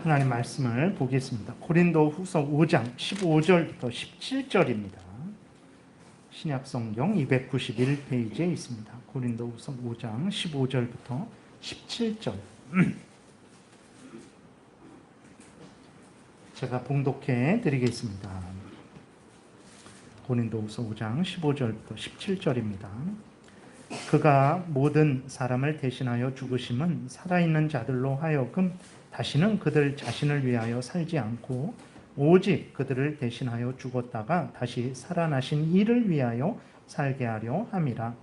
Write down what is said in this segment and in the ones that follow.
하나님 말씀을 보겠습니다. 고린도후서 5장 15절부터 17절입니다. 신약성경 291페이지에 있습니다. 고린도후서 5장 15절부터 17절. 제가 봉독해 드리겠습니다. 고린도후서 5장 15절부터 17절입니다. 그가 모든 사람을 대신하여 죽으심은 살아있는 자들로 하여금 다시는 그들 자신을 위하여 살지 않고 오직 그들을 대신하여 죽었다가 다시 살아나신 이를 위하여 살게 하려 함이라.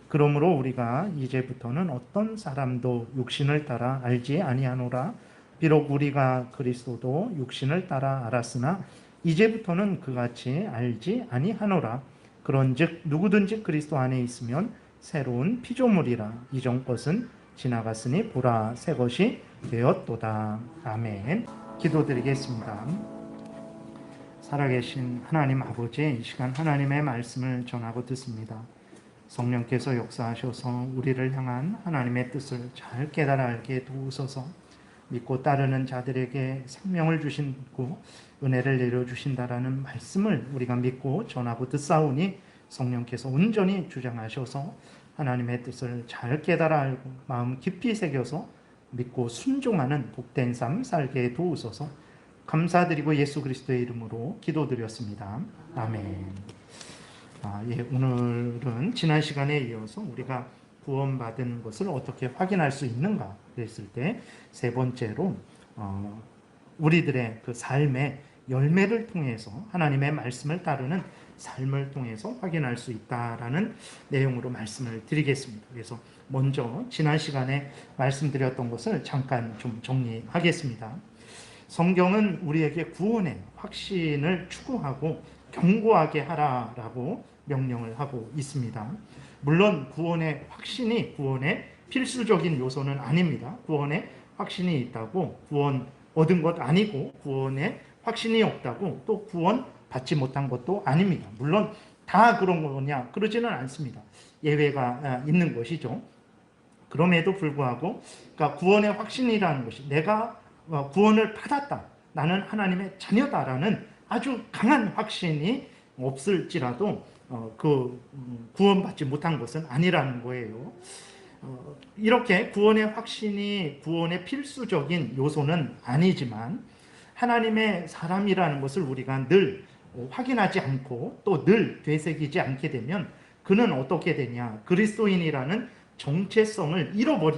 그러므로 우리가 이제부터는 어떤 사람도 육신을 따라 알지 아니하노라. 비록 우리가 그리스도도 육신을 따라 알았으나 이제부터는 그같이 알지 아니하노라. 그런즉 누구든지 그리스도 안에 있으면 새로운 피조물이라. 이전 것은 지나갔으니 보라 새 것이 되었도다. 아멘. 기도드리겠습니다. 살아계신 하나님 아버지, 이 시간 하나님의 말씀을 전하고 듣습니다. 성령께서 역사하셔서 우리를 향한 하나님의 뜻을 잘 깨달아 알게 도우소서. 믿고 따르는 자들에게 생명을 주시고 은혜를 내려주신다라는 말씀을 우리가 믿고 전하고 듣사오니 성령께서 온전히 주장하셔서 하나님의 뜻을 잘 깨달아 알고 마음 깊이 새겨서 믿고 순종하는 복된 삶 살게 도우소서. 감사드리고 예수 그리스도의 이름으로 기도드렸습니다. 아멘. 오늘은 지난 시간에 이어서 우리가 구원받은 것을 어떻게 확인할 수 있는가 그랬을 때 세 번째로 우리들의 그 삶의 열매를 통해서 하나님의 말씀을 따르는 삶을 통해서 확인할 수 있다라는 내용으로 말씀을 드리겠습니다. 그래서 먼저 지난 시간에 말씀드렸던 것을 잠깐 좀 정리하겠습니다. 성경은 우리에게 구원의 확신을 추구하고 견고하게 하라라고 명령을 하고 있습니다. 물론 구원의 확신이 구원의 필수적인 요소는 아닙니다. 구원의 확신이 있다고 구원 얻은 것 아니고 구원의 확신이 없다고 또 구원 받지 못한 것도 아닙니다. 물론 다 그런 거냐? 그러지는 않습니다. 예외가 있는 것이죠. 그럼에도 불구하고 그러니까 구원의 확신이라는 것이 내가 구원을 받았다. 나는 하나님의 자녀다라는 아주 강한 확신이 없을지라도 구원받지 못한 것은 아니라는 거예요. 이렇게 구원의 확신이 구원의 필수적인 요소는 아니지만 하나님의 사람이라는 것을 우리가 늘 확인하지 않고 또 늘 되새기지 않게 되면 그는 어떻게 되냐? 그리스도인이라는 정체성을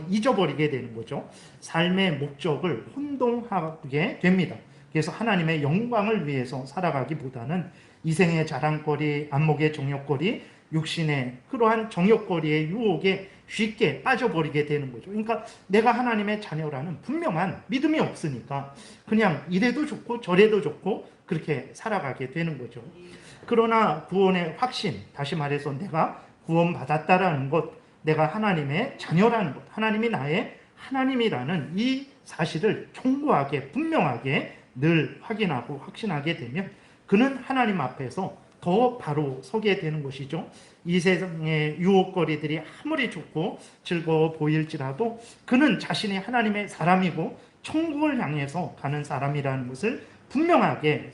잊어버리게 되는 거죠. 삶의 목적을 혼동하게 됩니다. 그래서 하나님의 영광을 위해서 살아가기보다는 이생의 자랑거리, 안목의 정욕거리, 육신의 그러한 정욕거리의 유혹에 쉽게 빠져버리게 되는 거죠. 그러니까 내가 하나님의 자녀라는 분명한 믿음이 없으니까 그냥 이래도 좋고 저래도 좋고 그렇게 살아가게 되는 거죠. 그러나 구원의 확신, 다시 말해서 내가 구원받았다라는 것, 내가 하나님의 자녀라는 것, 하나님이 나의 하나님이라는 이 사실을 견고하게 분명하게 늘 확인하고 확신하게 되면 그는 하나님 앞에서 더 바로 서게 되는 것이죠. 이 세상의 유혹거리들이 아무리 좋고 즐거워 보일지라도 그는 자신이 하나님의 사람이고 천국을 향해서 가는 사람이라는 것을 분명하게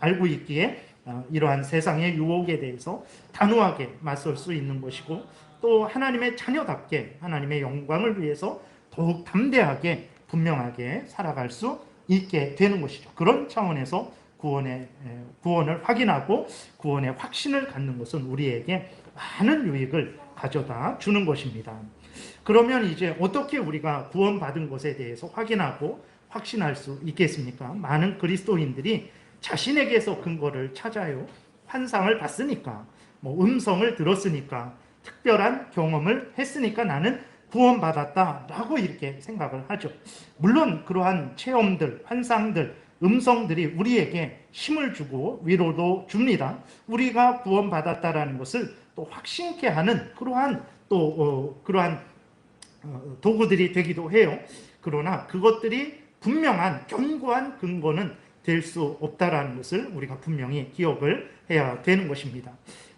알고 있기에 이러한 세상의 유혹에 대해서 단호하게 맞설 수 있는 것이고 또 하나님의 자녀답게 하나님의 영광을 위해서 더욱 담대하게 분명하게 살아갈 수 있게 되는 것이죠. 그런 차원에서 구원을 확인하고 구원의 확신을 갖는 것은 우리에게 많은 유익을 가져다 주는 것입니다. 그러면 이제 어떻게 우리가 구원받은 것에 대해서 확인하고 확신할 수 있겠습니까? 많은 그리스도인들이 자신에게서 근거를 찾아요. 환상을 봤으니까, 음성을 들었으니까, 특별한 경험을 했으니까 나는 구원받았다라고 이렇게 생각을 하죠. 물론 그러한 체험들, 환상들, 음성들이 우리에게 힘을 주고 위로도 줍니다. 우리가 구원받았다라는 것을 또 확신케 하는 그러한 도구들이 되기도 해요. 그러나 그것들이 분명한 견고한 근거는 될 수 없다라는 것을 우리가 분명히 기억을 해야 되는 것입니다.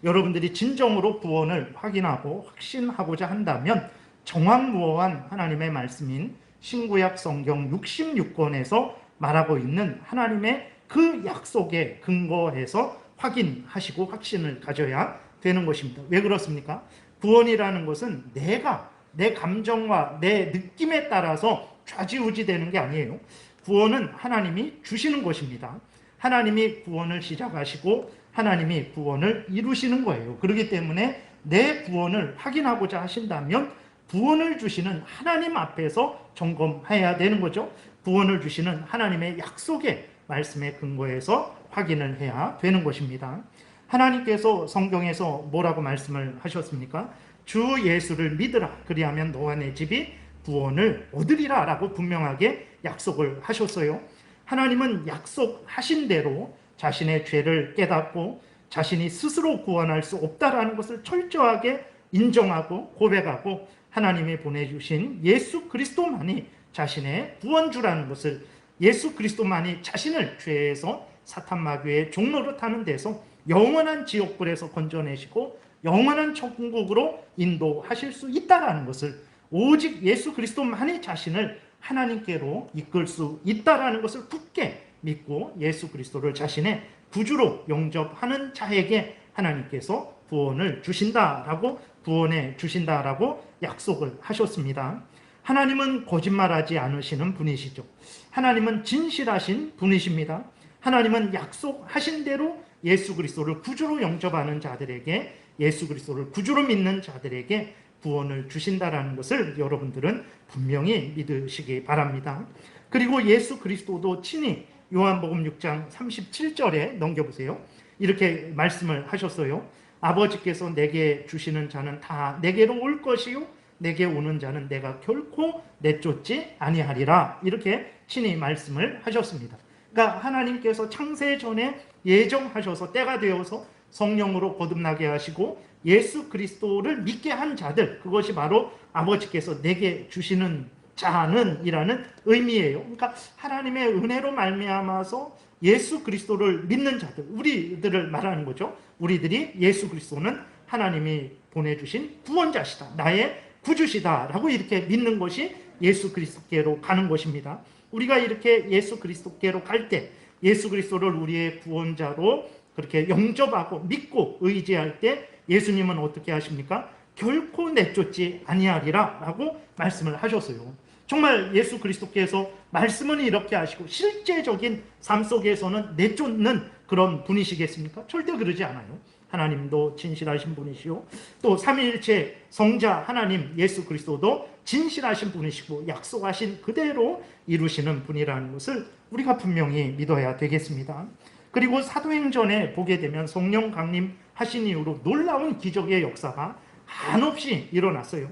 여러분들이 진정으로 구원을 확인하고 확신하고자 한다면 정확무어한 하나님의 말씀인 신구약 성경 66권에서 말하고 있는 하나님의 그 약속에 근거해서 확인하시고 확신을 가져야 되는 것입니다. 왜 그렇습니까? 구원이라는 것은 내가 내 감정과 내 느낌에 따라서 좌지우지 되는 게 아니에요. 구원은 하나님이 주시는 것입니다. 하나님이 구원을 시작하시고 하나님이 구원을 이루시는 거예요. 그렇기 때문에 내 구원을 확인하고자 하신다면 구원을 주시는 하나님 앞에서 점검해야 되는 거죠. 구원을 주시는 하나님의 약속의 말씀에 근거해서 확인을 해야 되는 것입니다. 하나님께서 성경에서 뭐라고 말씀을 하셨습니까? 주 예수를 믿으라. 그리하면 너와 내 집이 구원을 얻으리라 라고 분명하게 약속을 하셨어요. 하나님은 약속하신 대로 자신의 죄를 깨닫고 자신이 스스로 구원할 수 없다라는 것을 철저하게 인정하고 고백하고 하나님이 보내주신 예수 그리스도만이 자신의 구원주라는 것을, 예수 그리스도만이 자신을 죄에서 사탄 마귀의 종노릇 하는 데서 영원한 지옥불에서 건져내시고 영원한 천국으로 인도하실 수 있다는 것을, 오직 예수 그리스도만이 자신을 하나님께로 이끌 수 있다는 것을 굳게 믿고 예수 그리스도를 자신의 구주로 영접하는 자에게 하나님께서 구원을 주신다라고, 구원해 주신다라고 약속을 하셨습니다. 하나님은 거짓말하지 않으시는 분이시죠. 하나님은 진실하신 분이십니다. 하나님은 약속하신 대로 예수 그리스도를 구주로 영접하는 자들에게, 예수 그리스도를 구주로 믿는 자들에게 구원을 주신다라는 것을 여러분들은 분명히 믿으시기 바랍니다. 그리고 예수 그리스도도 친히 요한복음 6장 37절에 넘겨보세요. 이렇게 말씀을 하셨어요. 아버지께서 내게 주시는 자는 다 내게로 올 것이요 내게 오는 자는 내가 결코 내쫓지 아니하리라. 이렇게 친히 말씀을 하셨습니다. 그러니까 하나님께서 창세 전에 예정하셔서 때가 되어서 성령으로 거듭나게 하시고 예수 그리스도를 믿게 한 자들, 그것이 바로 아버지께서 내게 주시는 자는 이라는 의미예요. 그러니까 하나님의 은혜로 말미암아서 예수 그리스도를 믿는 자들, 우리들을 말하는 거죠. 우리들이 예수 그리스도는 하나님이 보내주신 구원자시다, 나의 구주시다라고 이렇게 믿는 것이 예수 그리스도께로 가는 것입니다. 우리가 이렇게 예수 그리스도께로 갈 때, 예수 그리스도를 우리의 구원자로 그렇게 영접하고 믿고 의지할 때 예수님은 어떻게 하십니까? 결코 내쫓지 아니하리라 라고 말씀을 하셨어요. 정말 예수 그리스도께서 말씀은 이렇게 하시고 실제적인 삶 속에서는 내쫓는 그런 분이시겠습니까? 절대 그러지 않아요. 하나님도 진실하신 분이시요, 또 삼위일체 성자 하나님 예수 그리스도도 진실하신 분이시고 약속하신 그대로 이루시는 분이라는 것을 우리가 분명히 믿어야 되겠습니다. 그리고 사도행전에 보게 되면 성령 강림하신 이후로 놀라운 기적의 역사가 한없이 일어났어요.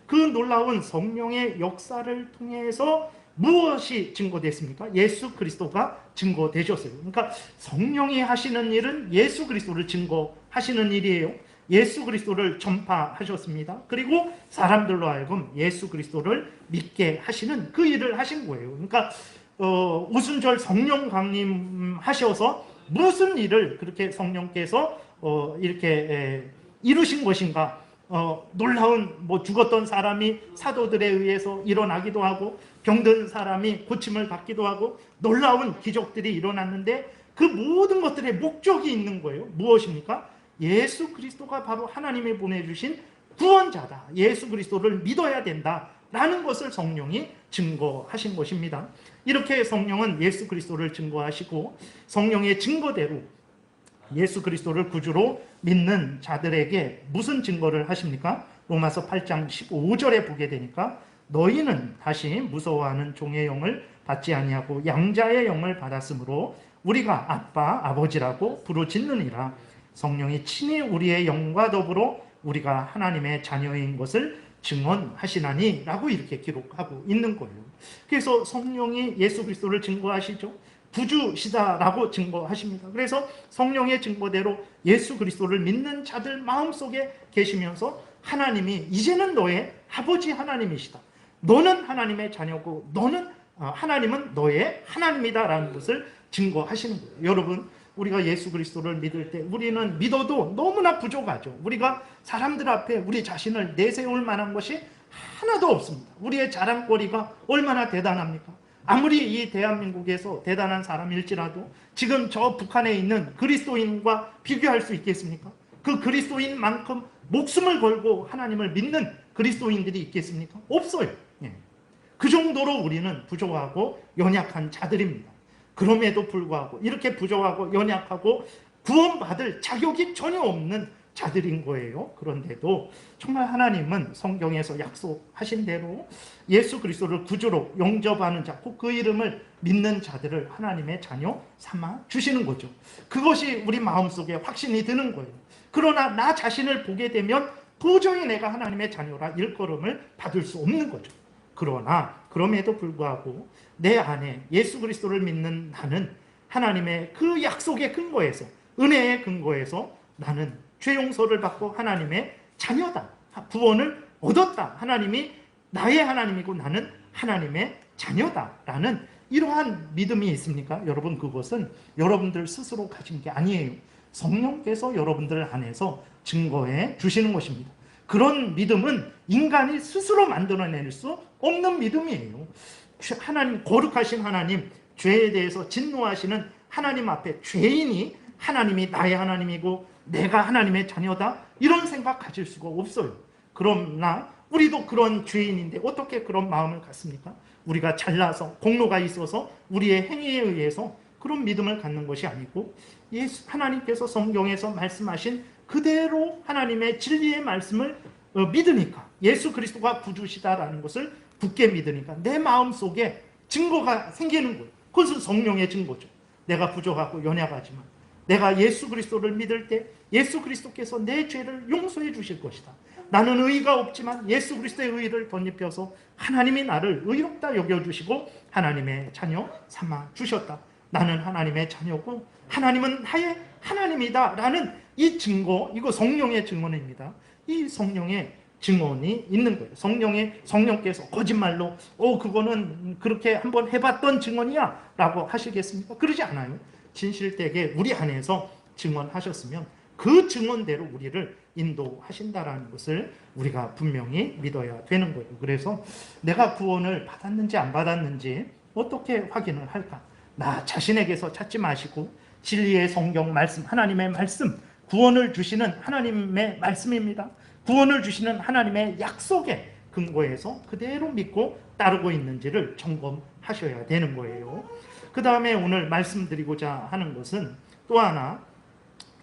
그 놀라운 성령의 역사를 통해서 무엇이 증거됐습니까? 예수 그리스도가 증거되셨어요. 그러니까 성령이 하시는 일은 예수 그리스도를 증거하시는 일이에요. 예수 그리스도를 전파하셨습니다. 그리고 사람들로 하여금 예수 그리스도를 믿게 하시는 그 일을 하신 거예요. 그러니까 오순절 성령 강림하셔서 무슨 일을 그렇게 성령께서 이렇게 이루신 것인가? 놀라운 죽었던 사람이 사도들에 의해서 일어나기도 하고 병든 사람이 고침을 받기도 하고 놀라운 기적들이 일어났는데 그 모든 것들의 목적이 있는 거예요. 무엇입니까? 예수 그리스도가 바로 하나님이 보내주신 구원자다, 예수 그리스도를 믿어야 된다라는 것을 성령이 증거하신 것입니다. 이렇게 성령은 예수 그리스도를 증거하시고 성령의 증거대로 예수 그리스도를 구주로 믿는 자들에게 무슨 증거를 하십니까? 로마서 8장 15절에 보게 되니까 너희는 다시 무서워하는 종의 영을 받지 아니하고 양자의 영을 받았으므로 우리가 아빠 아버지라고 부르짖느니라. 성령이 친히 우리의 영과 더불어 우리가 하나님의 자녀인 것을 증언하시나니 라고 이렇게 기록하고 있는 거예요. 그래서 성령이 예수 그리스도를 증거하시죠. 구주시다라고 증거하십니다. 그래서 성령의 증거대로 예수 그리스도를 믿는 자들 마음속에 계시면서 하나님이 이제는 너의 아버지 하나님이시다, 너는 하나님의 자녀고 너는 하나님은 너의 하나님이다라는 것을 증거하시는 거예요. 여러분, 우리가 예수 그리스도를 믿을 때 우리는 믿어도 너무나 부족하죠. 우리가 사람들 앞에 우리 자신을 내세울 만한 것이 하나도 없습니다. 우리의 자랑거리가 얼마나 대단합니까? 아무리 이 대한민국에서 대단한 사람일지라도 지금 저 북한에 있는 그리스도인과 비교할 수 있겠습니까? 그 그리스도인만큼 목숨을 걸고 하나님을 믿는 그리스도인들이 있겠습니까? 없어요. 예. 그 정도로 우리는 부족하고 연약한 자들입니다. 그럼에도 불구하고 이렇게 부족하고 연약하고 구원받을 자격이 전혀 없는 자들인 거예요. 그런데도 정말 하나님은 성경에서 약속하신 대로 예수 그리스도를 구주로 영접하는 자, 꼭 그 이름을 믿는 자들을 하나님의 자녀 삼아 주시는 거죠. 그것이 우리 마음속에 확신이 드는 거예요. 그러나 나 자신을 보게 되면 도저히 내가 하나님의 자녀라 일컬음을 받을 수 없는 거죠. 그러나 그럼에도 불구하고 내 안에 예수 그리스도를 믿는 나는 하나님의 그 약속의 근거에서, 은혜의 근거에서 나는 죄 용서를 받고 하나님의 자녀다, 구원을 얻었다, 하나님이 나의 하나님이고 나는 하나님의 자녀다라는 이러한 믿음이 있습니까? 여러분, 그것은 여러분들 스스로 가진 게 아니에요. 성령께서 여러분들 안에서 증거해 주시는 것입니다. 그런 믿음은 인간이 스스로 만들어낼 수 없는 믿음이에요. 하나님, 거룩하신 하나님, 죄에 대해서 진노하시는 하나님 앞에 죄인이 하나님이 나의 하나님이고 내가 하나님의 자녀다, 이런 생각 가질 수가 없어요. 그러나 우리도 그런 죄인인데 어떻게 그런 마음을 갖습니까? 우리가 잘나서 공로가 있어서 우리의 행위에 의해서 그런 믿음을 갖는 것이 아니고 하나님께서 성경에서 말씀하신 그대로 하나님의 진리의 말씀을 믿으니까, 예수 그리스도가 구주시다라는 것을 굳게 믿으니까 내 마음속에 증거가 생기는 거예요. 그것은 성령의 증거죠. 내가 부족하고 연약하지만 내가 예수 그리스도를 믿을 때 예수 그리스도께서 내 죄를 용서해 주실 것이다. 나는 의가 없지만 예수 그리스도의 의를 덧입혀서 하나님이 나를 의롭다 여겨주시고 하나님의 자녀 삼아 주셨다. 나는 하나님의 자녀고 하나님은 나의 하나님이다 라는 이 증거, 이거 성령의 증언입니다. 이 성령의 증언이 있는 거예요. 성령께서 거짓말로 그거는 그렇게 한번 해봤던 증언이야 라고 하시겠습니까? 그러지 않아요. 진실되게 우리 안에서 증언하셨으면 그 증언대로 우리를 인도하신다라는 것을 우리가 분명히 믿어야 되는 거예요. 그래서 내가 구원을 받았는지 안 받았는지 어떻게 확인을 할까? 나 자신에게서 찾지 마시고 진리의 성경 말씀, 하나님의 말씀, 구원을 주시는 하나님의 말씀입니다. 구원을 주시는 하나님의 약속에 근거해서 그대로 믿고 따르고 있는지를 점검하셔야 되는 거예요. 그 다음에 오늘 말씀드리고자 하는 것은 또 하나,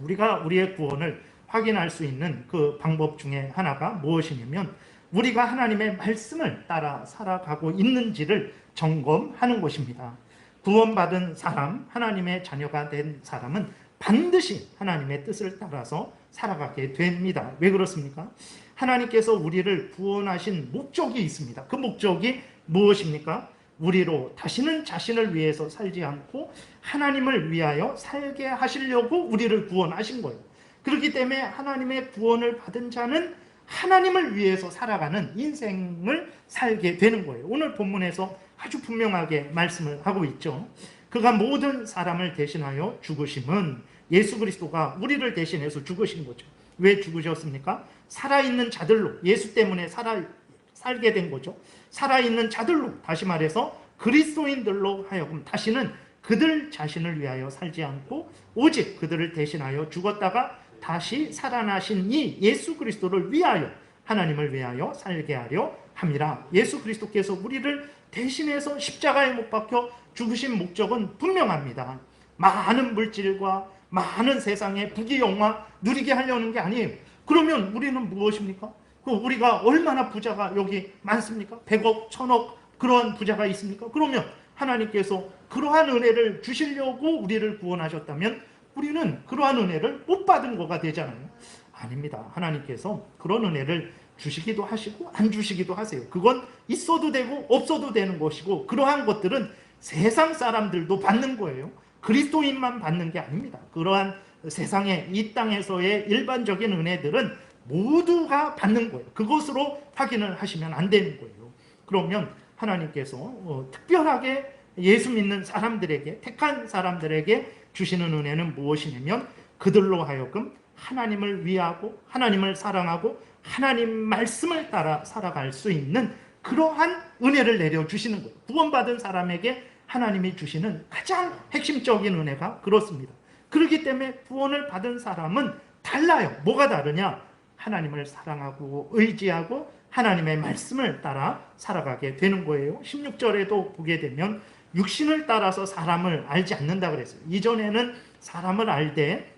우리가 우리의 구원을 확인할 수 있는 그 방법 중에 하나가 무엇이냐면 우리가 하나님의 말씀을 따라 살아가고 있는지를 점검하는 것입니다. 구원받은 사람, 하나님의 자녀가 된 사람은 반드시 하나님의 뜻을 따라서 살아가게 됩니다. 왜 그렇습니까? 하나님께서 우리를 구원하신 목적이 있습니다. 그 목적이 무엇입니까? 우리로 다시는 자신을 위해서 살지 않고 하나님을 위하여 살게 하시려고 우리를 구원하신 거예요. 그렇기 때문에 하나님의 구원을 받은 자는 하나님을 위해서 살아가는 인생을 살게 되는 거예요. 오늘 본문에서 아주 분명하게 말씀을 하고 있죠. 그가 모든 사람을 대신하여 죽으심은 예수 그리스도가 우리를 대신해서 죽으신 거죠. 왜 죽으셨습니까? 살아있는 자들로, 예수 때문에 살게 된 거죠. 살아있는 자들로, 다시 말해서 그리스도인들로 하여금 다시는 그들 자신을 위하여 살지 않고 오직 그들을 대신하여 죽었다가 다시 살아나신 이 예수 그리스도를 위하여, 하나님을 위하여 살게 하려 함이라. 예수 그리스도께서 우리를 대신해서 십자가에 못 박혀 죽으신 목적은 분명합니다. 많은 물질과 많은 세상의 부귀영화 누리게 하려는 게 아니에요. 그러면 우리는 무엇입니까? 우리가 얼마나 부자가 여기 많습니까? 100억, 1000억 그러한 부자가 있습니까? 그러면 하나님께서 그러한 은혜를 주시려고 우리를 구원하셨다면 우리는 그러한 은혜를 못 받은 거가 되잖아요. 아닙니다. 하나님께서 그런 은혜를 주시기도 하시고 안 주시기도 하세요. 그건 있어도 되고 없어도 되는 것이고, 그러한 것들은 세상 사람들도 받는 거예요. 그리스도인만 받는 게 아닙니다. 그러한 세상의 이 땅에서의 일반적인 은혜들은 모두가 받는 거예요. 그것으로 확인을 하시면 안 되는 거예요. 그러면 하나님께서 특별하게 예수 믿는 사람들에게, 택한 사람들에게 주시는 은혜는 무엇이냐면 그들로 하여금 하나님을 위하고 하나님을 사랑하고 하나님 말씀을 따라 살아갈 수 있는 그러한 은혜를 내려주시는 거예요. 구원받은 사람에게 하나님이 주시는 가장 핵심적인 은혜가 그렇습니다. 그렇기 때문에 구원을 받은 사람은 달라요. 뭐가 다르냐? 하나님을 사랑하고 의지하고 하나님의 말씀을 따라 살아가게 되는 거예요. 16절에도 보게 되면 육신을 따라서 사람을 알지 않는다 그랬어요. 이전에는 사람을 알 때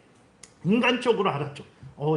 인간적으로 알았죠.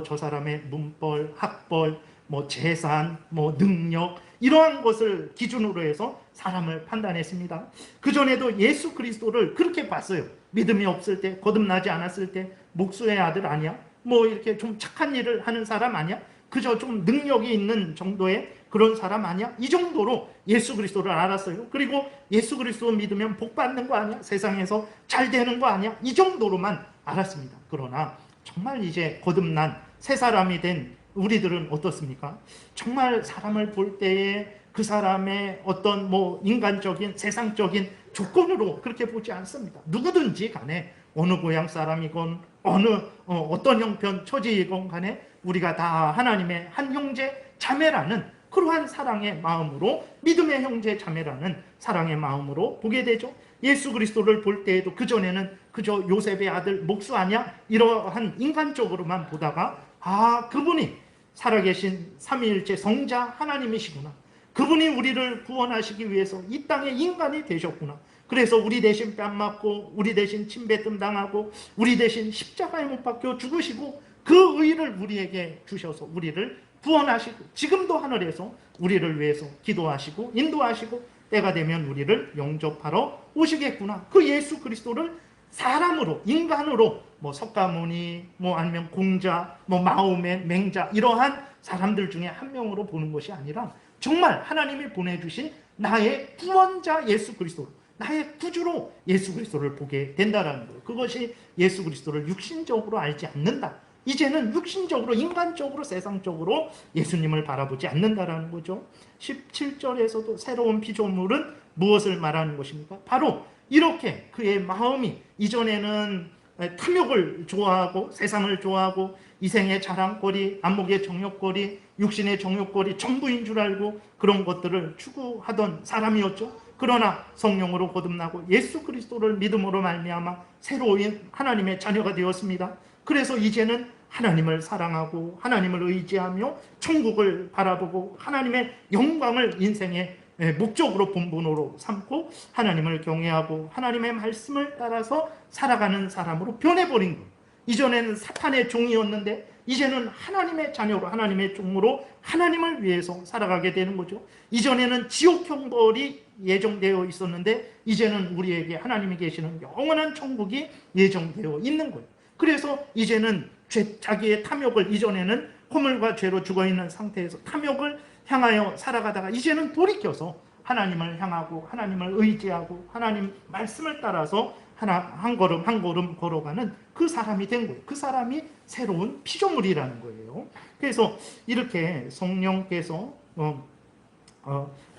저 사람의 문벌, 학벌, 뭐 재산, 뭐 능력, 이러한 것을 기준으로 해서 사람을 판단했습니다. 그전에도 예수 그리스도를 그렇게 봤어요. 믿음이 없을 때, 거듭나지 않았을 때, 목수의 아들 아니야? 뭐 이렇게 좀 착한 일을 하는 사람 아니야? 그저 좀 능력이 있는 정도의 그런 사람 아니야? 이 정도로 예수 그리스도를 알았어요. 그리고 예수 그리스도 믿으면 복 받는 거 아니야? 세상에서 잘 되는 거 아니야? 이 정도로만 알았습니다. 그러나 정말 이제 거듭난 새 사람이 된 우리들은 어떻습니까? 정말 사람을 볼 때에 그 사람의 어떤 뭐 인간적인 세상적인 조건으로 그렇게 보지 않습니다. 누구든지 간에 어느 고향 사람이건 어떤 형편 처지이건 간에 우리가 다 하나님의 한 형제 자매라는 그러한 사랑의 마음으로, 믿음의 형제 자매라는 사랑의 마음으로 보게 되죠. 예수 그리스도를 볼 때에도 그전에는 그저 요셉의 아들 목수 아니야? 이러한 인간적으로만 보다가 그분이 살아계신 삼위일체 성자 하나님이시구나. 그분이 우리를 구원하시기 위해서 이 땅에 인간이 되셨구나. 그래서 우리 대신 뺨 맞고 우리 대신 침뱉음 당하고 우리 대신 십자가에 못 박혀 죽으시고 그 의를 우리에게 주셔서 우리를 구원하시고 지금도 하늘에서 우리를 위해서 기도하시고 인도하시고 때가 되면 우리를 영접하러 오시겠구나. 그 예수 그리스도를 사람으로, 인간으로, 뭐 석가모니, 뭐 아니면 공자, 뭐 마호멧, 맹자, 이러한 사람들 중에 한 명으로 보는 것이 아니라 정말 하나님이 보내주신 나의 구원자 예수 그리스도, 나의 구주로 예수 그리스도를 보게 된다는 거예요. 그것이 예수 그리스도를 육신적으로 알지 않는다. 이제는 육신적으로, 인간적으로, 세상적으로 예수님을 바라보지 않는다라는 거죠. 17절에서도 새로운 피조물은 무엇을 말하는 것입니까? 바로 이렇게 그의 마음이 이전에는 탐욕을 좋아하고 세상을 좋아하고 이생의 자랑거리, 안목의 정욕거리, 육신의 정욕거리 전부인 줄 알고 그런 것들을 추구하던 사람이었죠. 그러나 성령으로 거듭나고 예수 그리스도를 믿음으로 말미암아 새로운 하나님의 자녀가 되었습니다. 그래서 이제는 하나님을 사랑하고 하나님을 의지하며 천국을 바라보고 하나님의 영광을 인생의 목적으로 본분으로 삼고 하나님을 경외하고 하나님의 말씀을 따라서 살아가는 사람으로 변해버린 거예요. 이전에는 사탄의 종이었는데 이제는 하나님의 자녀로, 하나님의 종으로 하나님을 위해서 살아가게 되는 거죠. 이전에는 지옥 형벌이 예정되어 있었는데 이제는 우리에게 하나님이 계시는 영원한 천국이 예정되어 있는 거예요. 그래서 이제는 자기의 탐욕을, 이전에는 허물과 죄로 죽어있는 상태에서 탐욕을 향하여 살아가다가 이제는 돌이켜서 하나님을 향하고 하나님을 의지하고 하나님 말씀을 따라서 한 걸음 한 걸음 걸어가는 그 사람이 된 거예요. 그 사람이 새로운 피조물이라는 거예요. 그래서 이렇게 성령께서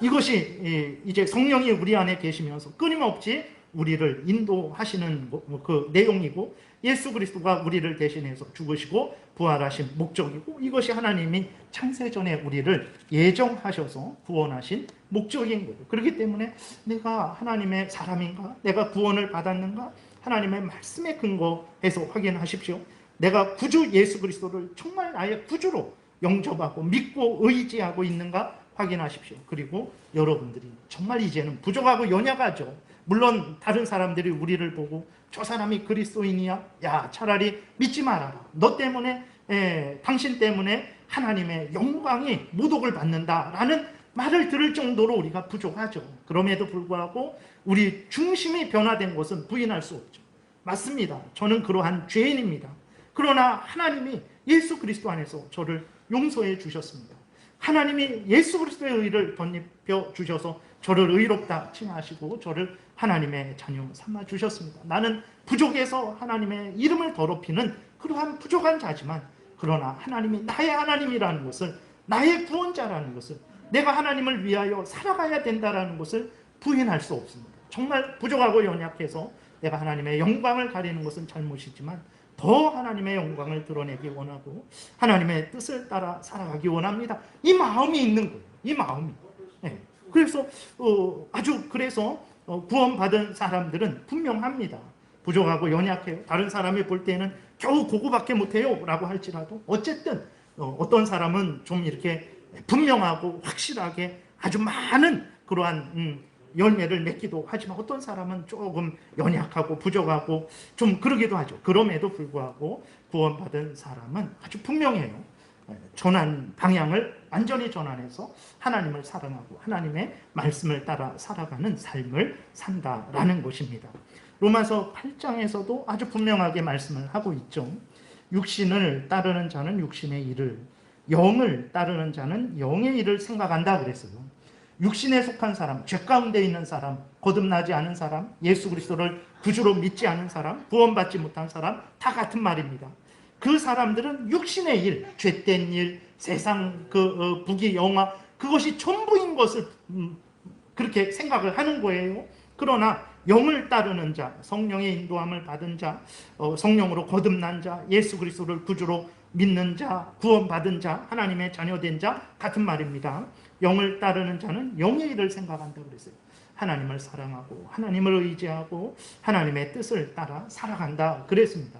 이것이 이제 성령이 우리 안에 계시면서 끊임없이 우리를 인도하시는 그 내용이고, 예수 그리스도가 우리를 대신해서 죽으시고 부활하신 목적이고, 이것이 하나님이 창세전에 우리를 예정하셔서 구원하신 목적인 거예요. 그렇기 때문에 내가 하나님의 사람인가? 내가 구원을 받았는가? 하나님의 말씀에 근거해서 확인하십시오. 내가 구주 예수 그리스도를 정말 나의 구주로 영접하고 믿고 의지하고 있는가? 확인하십시오. 그리고 여러분들이 정말 이제는 부족하고 연약하죠. 물론 다른 사람들이 우리를 보고 저 사람이 그리스도인이야? 야, 차라리 믿지 말아라. 너 때문에, 당신 때문에 하나님의 영광이 모독을 받는다라는 말을 들을 정도로 우리가 부족하죠. 그럼에도 불구하고 우리 중심이 변화된 것은 부인할 수 없죠. 맞습니다. 저는 그러한 죄인입니다. 그러나 하나님이 예수 그리스도 안에서 저를 용서해 주셨습니다. 하나님이 예수 그리스도의 의를 덧입혀 주셔서 저를 의롭다 칭하시고 저를 하나님의 자녀 삼아 주셨습니다. 나는 부족해서 하나님의 이름을 더럽히는 그러한 부족한 자지만, 그러나 하나님이 나의 하나님이라는 것을, 나의 구원자라는 것을, 내가 하나님을 위하여 살아가야 된다는 것을 부인할 수 없습니다. 정말 부족하고 연약해서 내가 하나님의 영광을 가리는 것은 잘못이지만 더 하나님의 영광을 드러내기 원하고 하나님의 뜻을 따라 살아가기 원합니다. 이 마음이 있는 거예요. 이 마음이. 네. 그래서 아주 그래서 구원받은 사람들은 분명합니다. 부족하고 연약해요. 다른 사람이 볼 때는 겨우 그거밖에 못해요 라고 할지라도 어쨌든 어떤 사람은 좀 이렇게 분명하고 확실하게 아주 많은 그러한 열매를 맺기도 하지만 어떤 사람은 조금 연약하고 부족하고 좀 그러기도 하죠. 그럼에도 불구하고 구원받은 사람은 아주 분명해요. 전환 방향을 완전히 전환해서 하나님을 사랑하고 하나님의 말씀을 따라 살아가는 삶을 산다라는 것입니다. 로마서 8장에서도 아주 분명하게 말씀을 하고 있죠. 육신을 따르는 자는 육신의 일을, 영을 따르는 자는 영의 일을 생각한다 그랬어요. 육신에 속한 사람, 죄 가운데 있는 사람, 거듭나지 않은 사람, 예수 그리스도를 구주로 믿지 않은 사람, 구원받지 못한 사람 다 같은 말입니다. 그 사람들은 육신의 일, 죄된 일, 세상 부귀 영화 그것이 전부인 것을 그렇게 생각을 하는 거예요. 그러나 영을 따르는 자, 성령의 인도함을 받은 자, 성령으로 거듭난 자, 예수 그리스도를 구주로 믿는 자, 구원받은 자, 하나님의 자녀된 자 같은 말입니다. 영을 따르는 자는 영의 일을 생각한다고 그랬어요. 하나님을 사랑하고 하나님을 의지하고 하나님의 뜻을 따라 살아간다 그랬습니다.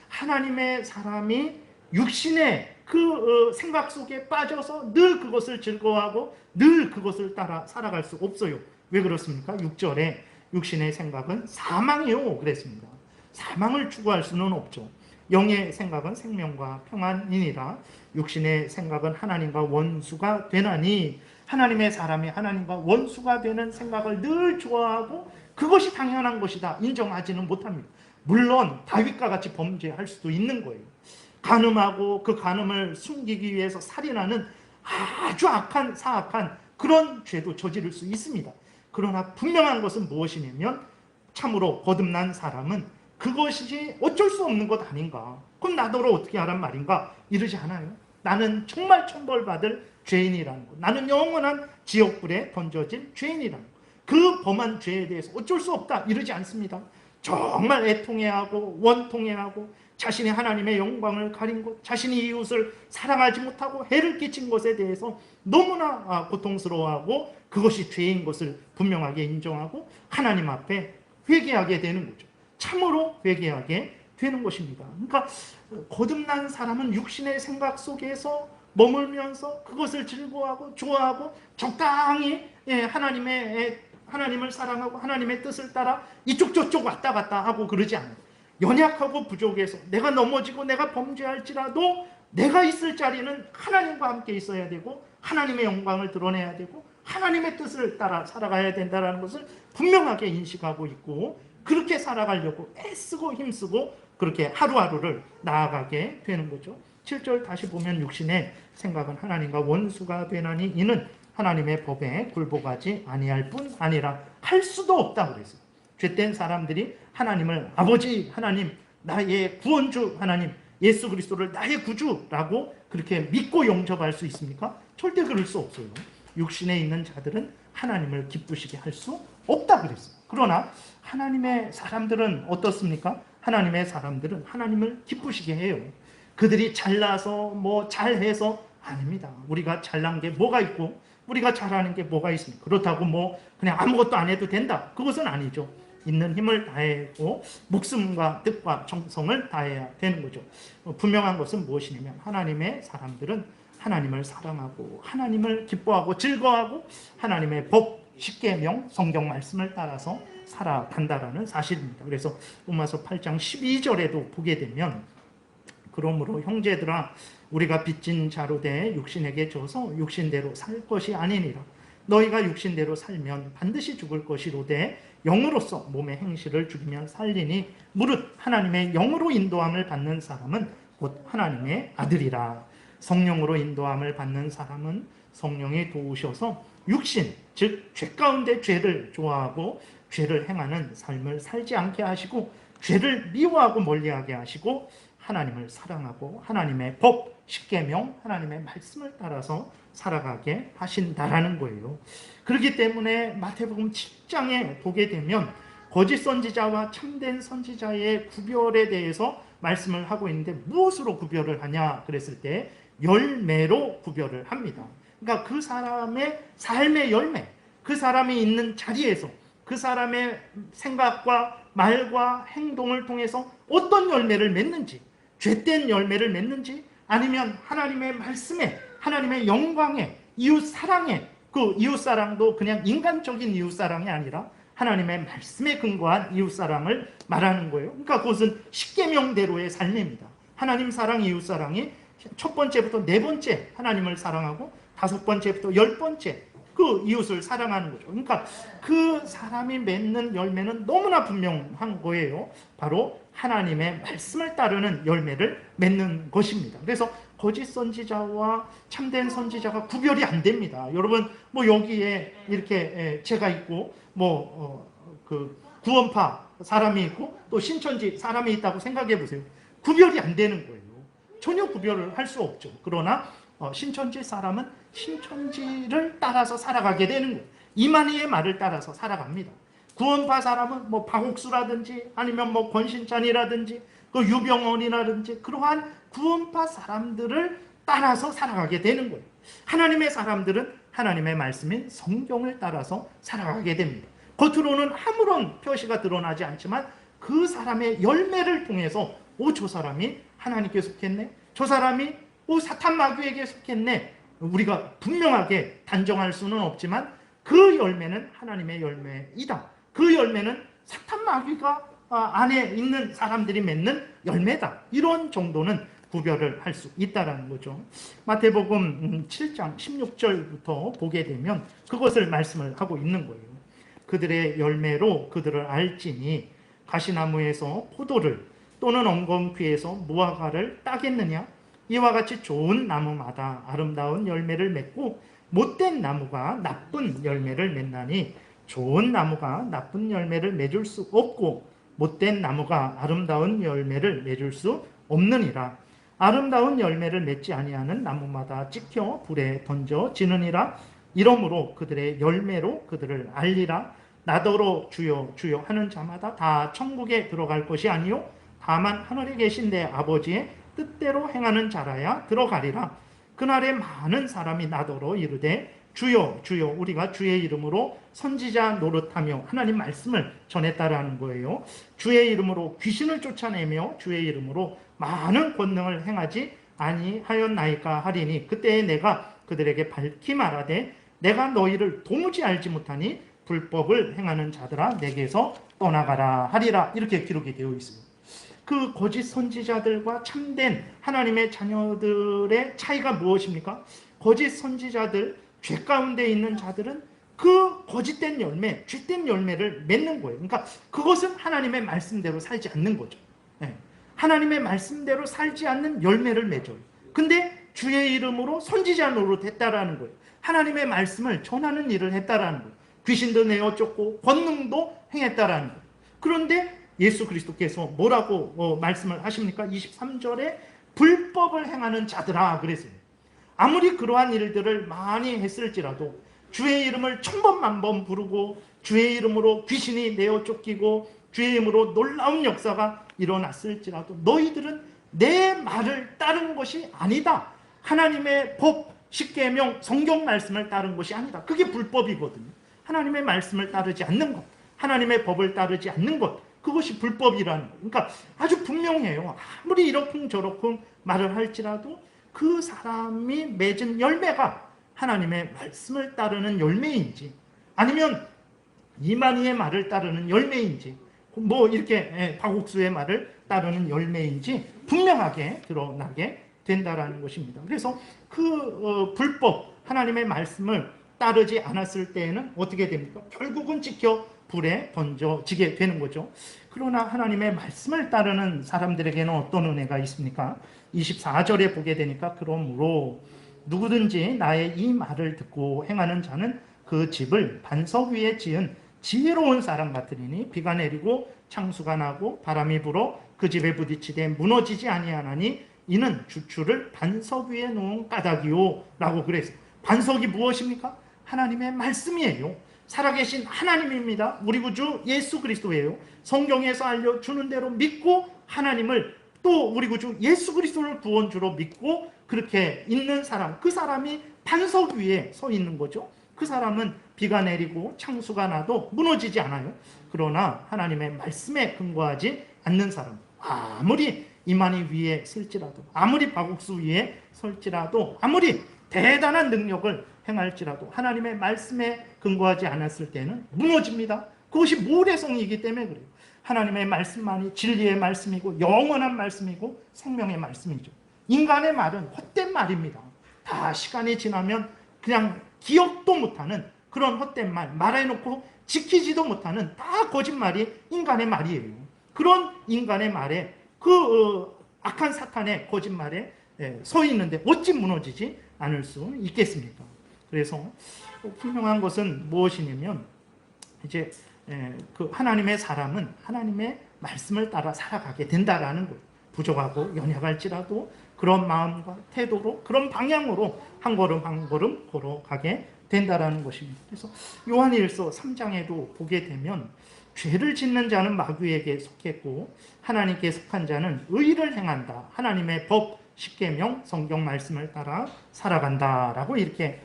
하나님의 사람이 육신의 그 생각 속에 빠져서 늘 그것을 즐거워하고 늘 그것을 따라 살아갈 수 없어요. 왜 그렇습니까? 6절에 육신의 생각은 사망이요 그랬습니다. 사망을 추구할 수는 없죠. 영의 생각은 생명과 평안이니라. 육신의 생각은 하나님과 원수가 되나니. 하나님의 사람이 하나님과 원수가 되는 생각을 늘 좋아하고 그것이 당연한 것이다 인정하지는 못합니다. 물론 다윗과 같이 범죄할 수도 있는 거예요. 간음하고 그 간음을 숨기기 위해서 살인하는 아주 악한 사악한 그런 죄도 저지를 수 있습니다. 그러나 분명한 것은 무엇이냐면 참으로 거듭난 사람은 그것이 어쩔 수 없는 것 아닌가. 그럼 나더러 어떻게 하란 말인가? 이러지 않아요. 나는 정말 천벌받을 죄인이라는 것. 나는 영원한 지옥불에 던져질 죄인이라는 것. 그 범한 죄에 대해서 어쩔 수 없다 이러지 않습니다. 정말 애통해하고 원통해하고 자신이 하나님의 영광을 가린 것, 자신이 이웃을 사랑하지 못하고 해를 끼친 것에 대해서 너무나 고통스러워하고 그것이 죄인 것을 분명하게 인정하고 하나님 앞에 회개하게 되는 거죠. 참으로 회개하게 되는 것입니다. 그러니까 거듭난 사람은 육신의 생각 속에서 머물면서 그것을 즐거워하고 좋아하고 적당히 하나님을 사랑하고 하나님의 뜻을 따라 이쪽 저쪽 왔다 갔다 하고 그러지 않아요. 연약하고 부족해서 내가 넘어지고 내가 범죄할지라도 내가 있을 자리는 하나님과 함께 있어야 되고 하나님의 영광을 드러내야 되고 하나님의 뜻을 따라 살아가야 된다는 것을 분명하게 인식하고 있고 그렇게 살아가려고 애쓰고 힘쓰고 그렇게 하루하루를 나아가게 되는 거죠. 7절 다시 보면 육신의 생각은 하나님과 원수가 되나니 이는 하나님의 법에 굴복하지 아니할 뿐 아니라 할 수도 없다 그랬어요. 죄된 사람들이 하나님을 아버지 하나님, 나의 구원주 하나님, 예수 그리스도를 나의 구주라고 그렇게 믿고 영접할 수 있습니까? 절대 그럴 수 없어요. 육신에 있는 자들은 하나님을 기쁘시게 할 수 없다 그랬어요. 그러나 하나님의 사람들은 어떻습니까? 하나님의 사람들은 하나님을 기쁘시게 해요. 그들이 잘나서 뭐 잘해서 아닙니다. 우리가 잘난 게 뭐가 있고 우리가 잘하는 게 뭐가 있습니까? 그렇다고 뭐 그냥 아무것도 안 해도 된다. 그것은 아니죠. 있는 힘을 다하고 목숨과 뜻과 정성을 다해야 되는 거죠. 분명한 것은 무엇이냐면 하나님의 사람들은 하나님을 사랑하고 하나님을 기뻐하고 즐거워하고 하나님의 법, 십계명, 성경 말씀을 따라서 살아간다라는 사실입니다. 그래서 로마서 8장 12절에도 보게 되면 그러므로 형제들아 우리가 빚진 자로 돼 육신에게 져서 육신대로 살 것이 아니니라. 너희가 육신대로 살면 반드시 죽을 것이로되 영으로서 몸의 행실을 죽이면 살리니 무릇 하나님의 영으로 인도함을 받는 사람은 곧 하나님의 아들이라. 성령으로 인도함을 받는 사람은 성령이 도우셔서 육신, 즉 죄 가운데 죄를 좋아하고 죄를 행하는 삶을 살지 않게 하시고 죄를 미워하고 멀리하게 하시고 하나님을 사랑하고 하나님의 법, 십계명, 하나님의 말씀을 따라서 살아가게 하신다라는 거예요. 그렇기 때문에 마태복음 7장에 보게 되면 거짓 선지자와 참된 선지자의 구별에 대해서 말씀을 하고 있는데 무엇으로 구별을 하냐 그랬을 때 열매로 구별을 합니다. 그러니까 그 사람의 삶의 열매, 그 사람이 있는 자리에서 그 사람의 생각과 말과 행동을 통해서 어떤 열매를 맺는지, 죄된 열매를 맺는지, 아니면 하나님의 말씀에, 하나님의 영광에, 이웃사랑에, 그 이웃사랑도 그냥 인간적인 이웃사랑이 아니라 하나님의 말씀에 근거한 이웃사랑을 말하는 거예요. 그러니까 그것은 십계명대로의 삶입니다. 하나님 사랑, 이웃사랑이 첫 번째부터 네 번째 하나님을 사랑하고 다섯 번째부터 열 번째 그 이웃을 사랑하는 거죠. 그러니까 그 사람이 맺는 열매는 너무나 분명한 거예요. 바로 하나님의 말씀을 따르는 열매를 맺는 것입니다. 그래서 거짓 선지자와 참된 선지자가 구별이 안 됩니다. 여러분, 뭐 여기에 이렇게 제가 있고, 그 구원파 사람이 있고, 또 신천지 사람이 있다고 생각해 보세요. 구별이 안 되는 거예요. 전혀 구별을 할 수 없죠. 그러나 신천지 사람은 신천지를 따라서 살아가게 되는 거예요. 이만희의 말을 따라서 살아갑니다. 구원파 사람은 뭐 박옥수라든지 아니면 뭐 권신찬이라든지 그 유병원이라든지 그러한 구원파 사람들을 따라서 살아가게 되는 거예요. 하나님의 사람들은 하나님의 말씀인 성경을 따라서 살아가게 됩니다. 겉으로는 아무런 표시가 드러나지 않지만 그 사람의 열매를 통해서 저 사람이 하나님께 속했네, 저 사람이 사탄 마귀에게 속했네, 우리가 분명하게 단정할 수는 없지만 그 열매는 하나님의 열매이다. 그 열매는 사탄 마귀가 안에 있는 사람들이 맺는 열매다. 이런 정도는 구별을 할 수 있다는 거죠. 마태복음 7장 16절부터 보게 되면 그것을 말씀을 하고 있는 거예요. 그들의 열매로 그들을 알지니 가시나무에서 포도를 또는 엉겅퀴에서 무화과를 따겠느냐? 이와 같이 좋은 나무마다 아름다운 열매를 맺고 못된 나무가 나쁜 열매를 맺나니 좋은 나무가 나쁜 열매를 맺을 수 없고 못된 나무가 아름다운 열매를 맺을 수 없느니라. 아름다운 열매를 맺지 아니하는 나무마다 찍혀 불에 던져지느니라. 이러므로 그들의 열매로 그들을 알리라. 나더러 주여 주여 하는 자마다 다 천국에 들어갈 것이 아니요 다만 하늘에 계신 내 아버지의 뜻대로 행하는 자라야 들어가리라. 그날에 많은 사람이 나더러 이르되 주여 주여 우리가 주의 이름으로 선지자 노릇하며 하나님 말씀을 전했다라는 거예요. 주의 이름으로 귀신을 쫓아내며 주의 이름으로 많은 권능을 행하지 아니하였나이까 하리니 그때에 내가 그들에게 밝히 말하되 내가 너희를 도무지 알지 못하니 불법을 행하는 자들아 내게서 떠나가라 하리라. 이렇게 기록이 되어 있습니다. 그 거짓 선지자들과 참된 하나님의 자녀들의 차이가 무엇입니까? 거짓 선지자들, 죄 가운데 있는 자들은 그 거짓된 열매, 죄된 열매를 맺는 거예요. 그러니까 그것은 하나님의 말씀대로 살지 않는 거죠. 하나님의 말씀대로 살지 않는 열매를 맺어요. 근데 주의 이름으로 선지자 노릇했다라는 거예요. 하나님의 말씀을 전하는 일을 했다라는 거예요. 귀신도 내어 쫓고 권능도 행했다라는 거예요. 그런데 예수 그리스도께서 뭐라고 말씀을 하십니까? 23절에 불법을 행하는 자들아 그랬어요. 아무리 그러한 일들을 많이 했을지라도 주의 이름을 1000번 1000번 부르고 주의 이름으로 귀신이 내어 쫓기고 주의 이름으로 놀라운 역사가 일어났을지라도 너희들은 내 말을 따른 것이 아니다. 하나님의 법, 십계명, 성경 말씀을 따른 것이 아니다. 그게 불법이거든요. 하나님의 말씀을 따르지 않는 것, 하나님의 법을 따르지 않는 것, 그것이 불법이라는 거예요. 그러니까 아주 분명해요. 아무리 이러쿵저러쿵 말을 할지라도 그 사람이 맺은 열매가 하나님의 말씀을 따르는 열매인지 아니면 이만희의 말을 따르는 열매인지 뭐 이렇게 박옥수의 말을 따르는 열매인지 분명하게 드러나게 된다라는 것입니다. 그래서 그 불법 하나님의 말씀을 따르지 않았을 때에는 어떻게 됩니까? 결국은 찍혀 불에 던져지게 되는 거죠. 그러나 하나님의 말씀을 따르는 사람들에게는 어떤 은혜가 있습니까? 24절에 보게 되니까 그러므로 누구든지 나의 이 말을 듣고 행하는 자는 그 집을 반석 위에 지은 지혜로운 사람 같으리니 비가 내리고 창수가 나고 바람이 불어 그 집에 부딪히되 무너지지 아니하나니 이는 주추를 반석 위에 놓은 까닭이요 라고 그랬어요. 반석이 무엇입니까? 하나님의 말씀이에요. 살아계신 하나님입니다. 우리 구주 예수 그리스도예요. 성경에서 알려주는 대로 믿고 하나님을 또 우리 구주 예수 그리스도를 구원주로 믿고 그렇게 있는 사람, 그 사람이 반석 위에 서 있는 거죠. 그 사람은 비가 내리고 창수가 나도 무너지지 않아요. 그러나 하나님의 말씀에 근거하지 않는 사람, 아무리 이만희 위에 설지라도, 아무리 박옥수 위에 설지라도, 아무리 대단한 능력을 행할지라도 하나님의 말씀에 근거하지 않았을 때는 무너집니다. 그것이 모래성이기 때문에 그래요. 하나님의 말씀만이 진리의 말씀이고 영원한 말씀이고 생명의 말씀이죠. 인간의 말은 헛된 말입니다. 다 시간이 지나면 그냥 기억도 못하는 그런 헛된 말, 말해놓고 지키지도 못하는 다 거짓말이 인간의 말이에요. 그런 인간의 말에 악한 사탄의 거짓말에 서 있는데 어찌 무너지지 않을 수 있겠습니까? 그래서 분명한 것은 무엇이냐면 이제 그 하나님의 사람은 하나님의 말씀을 따라 살아가게 된다라는 것. 부족하고 연약할지라도 그런 마음과 태도로 그런 방향으로 한 걸음 한 걸음 걸어가게 된다라는 것입니다. 그래서 요한일서 3장에도 보게 되면 죄를 짓는 자는 마귀에게 속했고 하나님께 속한 자는 의를 행한다. 하나님의 법, 십계명, 성경 말씀을 따라 살아간다라고 이렇게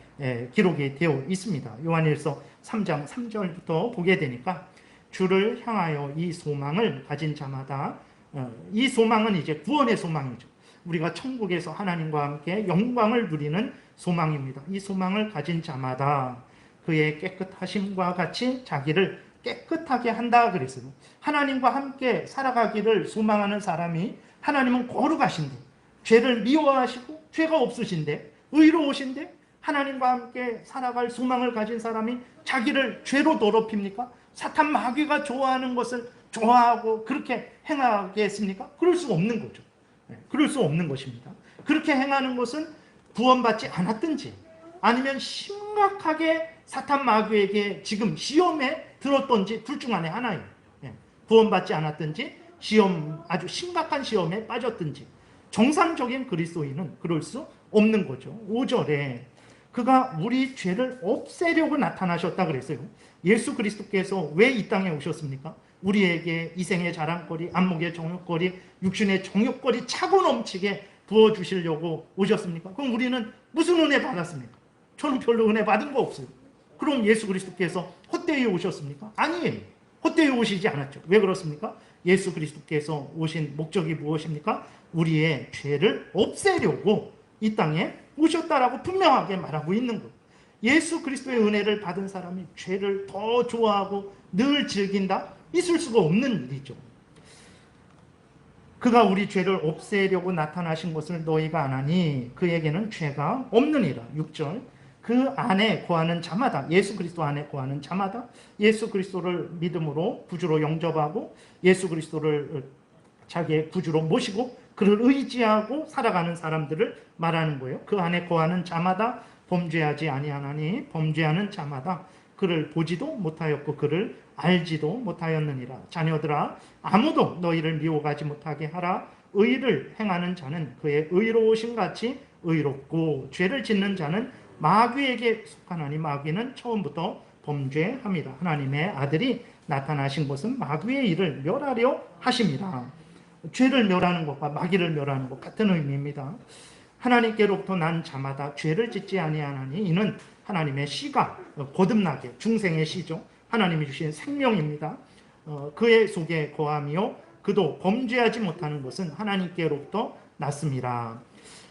기록이 되어 있습니다. 요한일서 3장 3절부터 보게 되니까 주를 향하여 이 소망을 가진 자마다, 이 소망은 이제 구원의 소망이죠. 우리가 천국에서 하나님과 함께 영광을 누리는 소망입니다. 이 소망을 가진 자마다 그의 깨끗하심과 같이 자기를 깨끗하게 한다 그랬어요. 하나님과 함께 살아가기를 소망하는 사람이, 하나님은 거룩하신데 죄를 미워하시고 죄가 없으신데 의로우신데 하나님과 함께 살아갈 소망을 가진 사람이 자기를 죄로 더럽힙니까? 사탄 마귀가 좋아하는 것을 좋아하고 그렇게 행하겠습니까? 그럴 수 없는 거죠. 그럴 수 없는 것입니다. 그렇게 행하는 것은 구원받지 않았든지 아니면 심각하게 사탄 마귀에게 지금 시험에 들었던지 둘 중 안에 하나예요. 구원받지 않았든지 아주 심각한 시험에 빠졌든지. 정상적인 그리스도인은 그럴 수 없는 거죠. 5절에 그가 우리 죄를 없애려고 나타나셨다 그랬어요. 예수 그리스도께서 왜 이 땅에 오셨습니까? 우리에게 이생의 자랑거리, 안목의 정욕거리, 육신의 정욕거리 차고 넘치게 부어주시려고 오셨습니까? 그럼 우리는 무슨 은혜 받았습니까? 저는 별로 은혜 받은 거 없어요. 그럼 예수 그리스도께서 헛되이 오셨습니까? 아니에요. 헛되이 오시지 않았죠. 왜 그렇습니까? 예수 그리스도께서 오신 목적이 무엇입니까? 우리의 죄를 없애려고 이 땅에 오셨다라고 분명하게 말하고 있는 거예요. 예수 그리스도의 은혜를 받은 사람이 죄를 더 좋아하고 늘 즐긴다? 있을 수가 없는 일이죠. 그가 우리 죄를 없애려고 나타나신 것을 너희가 아나니 그에게는 죄가 없느니라. 6절 그 안에 거하는 자마다, 예수 그리스도 안에 거하는 자마다 예수 그리스도를 믿음으로 구주로 영접하고 예수 그리스도를 자기의 구주로 모시고 그를 의지하고 살아가는 사람들을 말하는 거예요. 그 안에 거하는 자마다 범죄하지 아니하나니 범죄하는 자마다 그를 보지도 못하였고 그를 알지도 못하였느니라. 자녀들아 아무도 너희를 미워하지 못하게 하라. 의를 행하는 자는 그의 의로우심 같이 의롭고 죄를 짓는 자는 마귀에게 속하나니 마귀는 처음부터 범죄합니다. 하나님의 아들이 나타나신 것은 마귀의 일을 멸하려 하심이라. 죄를 멸하는 것과 마귀를 멸하는 것 같은 의미입니다. 하나님께로부터 난 자마다 죄를 짓지 아니하나니 이는 하나님의 씨가 거듭나게, 중생의 씨죠. 하나님이 주신 생명입니다. 그의 속에 거하며 그도 범죄하지 못하는 것은 하나님께로부터 났습니다.